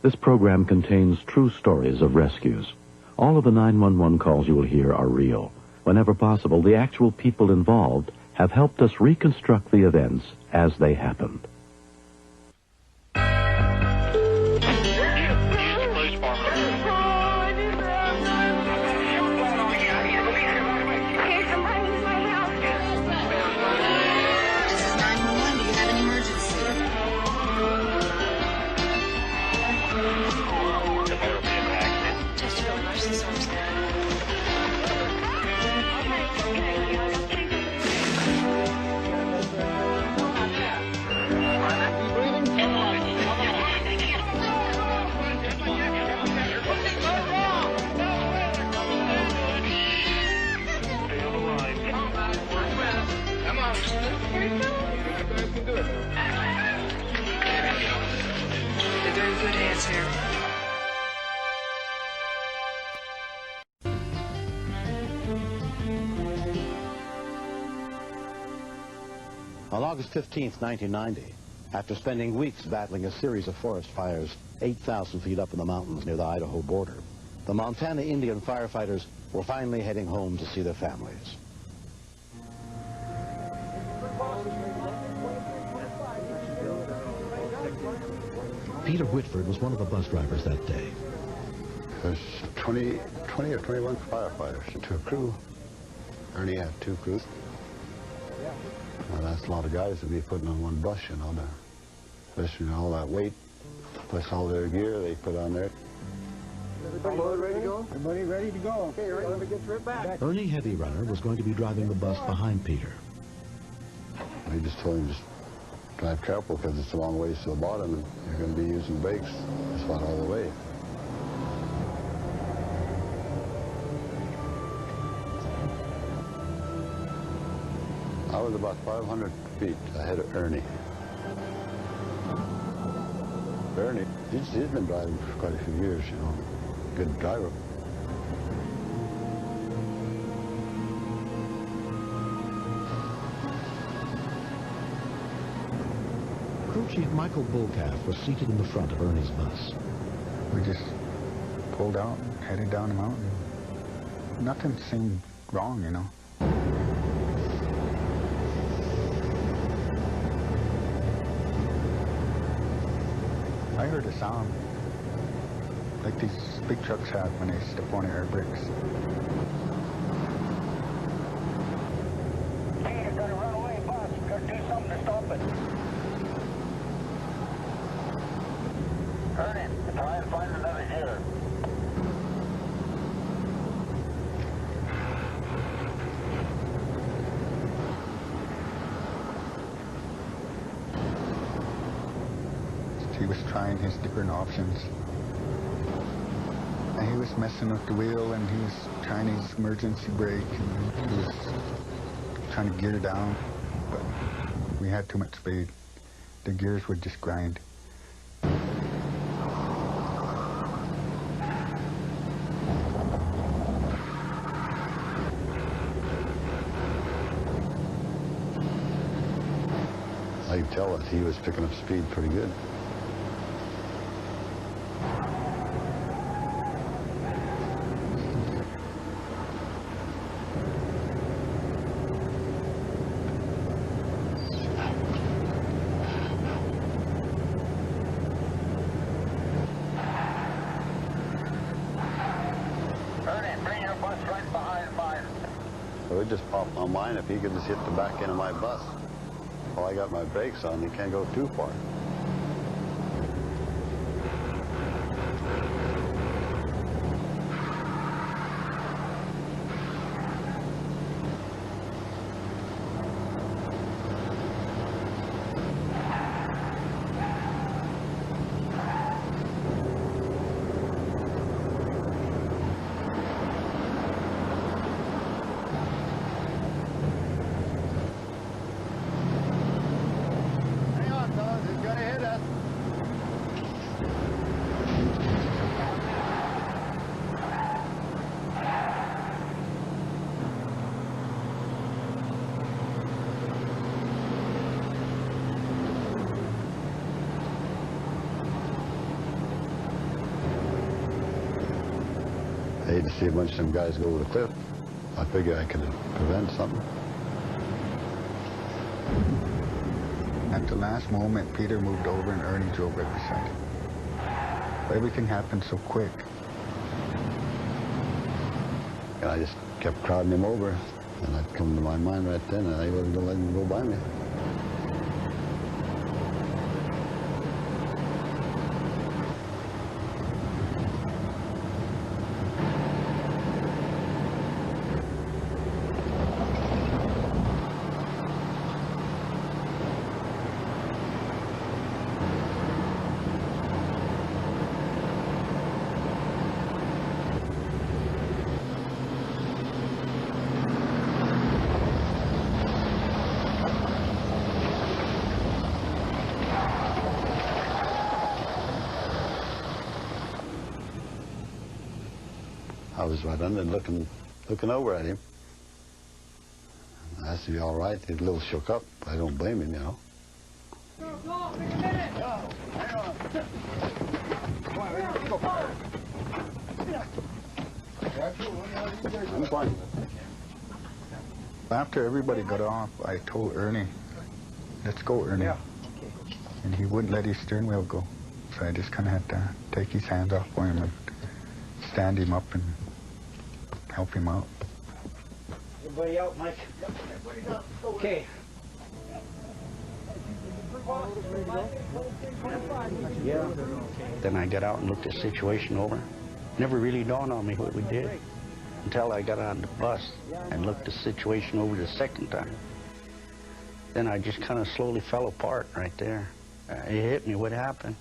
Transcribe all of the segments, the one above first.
This program contains true stories of rescues. All of the 911 calls you will hear are real. Whenever possible, the actual people involved have helped us reconstruct the events as they happened. On August 15th, 1990, after spending weeks battling a series of forest fires 8,000 feet up in the mountains near the Idaho border, the Montana Indian firefighters were finally heading home to see their families. Peter Whitford was one of the bus drivers that day. There's 20 or 21 firefighters to a crew. Ernie had 2 crews. Well, that's a lot of guys to be putting on one bus, you know, especially all that weight, plus all their gear they put on there. Everybody ready to go? Everybody ready to go. Okay, all right, let me get right back. Ernie Heavy Runner was going to be driving the bus behind Peter. I just told him, just drive careful because it's a long ways to the bottom and you're going to be using brakes just about all the way. I was about 500 feet ahead of Ernie. Ernie, he's been driving for quite a few years, you know, good driver. Crew Chief Michael Bullcalf was seated in the front of Ernie's bus. We just pulled out, headed down the mountain. Nothing seemed wrong, you know. I heard a sound, like these big trucks have when they step on the air brakes. Hey, you've got to run away, boss. You've got to do something to stop it. Turn in. Try and find another gear. He was trying his different options. And he was messing with the wheel and he was trying his emergency brake and he was trying to gear down. But we had too much speed. The gears would just grind. I could tell that he was picking up speed pretty good. So it just popped on mine if he could just hit the back end of my bus. Well, I got my brakes on, you can't go too far. I hate to see a bunch of them guys go over the cliff. I figure I could prevent something. At the last moment, Peter moved over and Ernie drove right beside him. Everything happened so quick. And I just kept crowding him over, and that come to my mind right then, and I wasn't going to let him go by me. I was right under looking over at him. I asked, "Are you all right?" He's a little shook up. I don't blame him, you know. I'm fine. After everybody got off, I told Ernie, "Let's go, Ernie." Yeah. And he wouldn't let his steering wheel go. So I just kind of had to take his hands off for him and stand him up and help him out. Everybody out, Mike. Okay. Yeah. Then I got out and looked the situation over. Never really dawned on me what we did until I got on the bus and looked the situation over the second time. Then I just kind of slowly fell apart right there. It hit me what happened.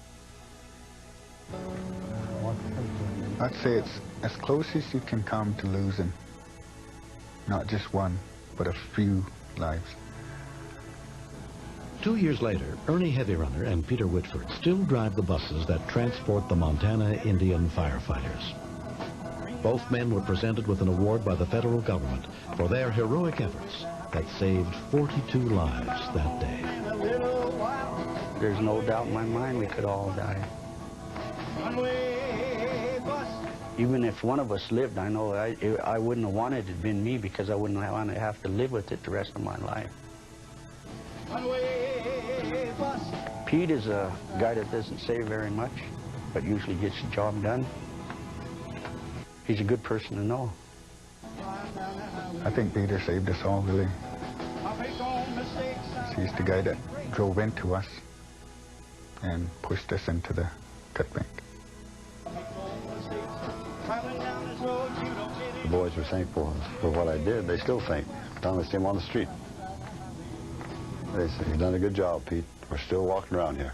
I'd say it's as close as you can come to losing not just one, but a few lives. 2 years later, Ernie Heavy Runner and Peter Whitford still drive the buses that transport the Montana Indian firefighters. Both men were presented with an award by the federal government for their heroic efforts that saved 42 lives that day. There's no doubt in my mind we could all die. Even if one of us lived, I know I wouldn't have wanted it to have been me, because I wouldn't want to have to live with it the rest of my life. Pete is a guy that doesn't say very much, but usually gets the job done. He's a good person to know. I think Peter saved us all, really. He's the guy that drove into us and pushed us into the cut bank. The boys were thankful for what I did. They still think. Time I see them on the street. They say, "You've done a good job, Pete. We're still walking around here."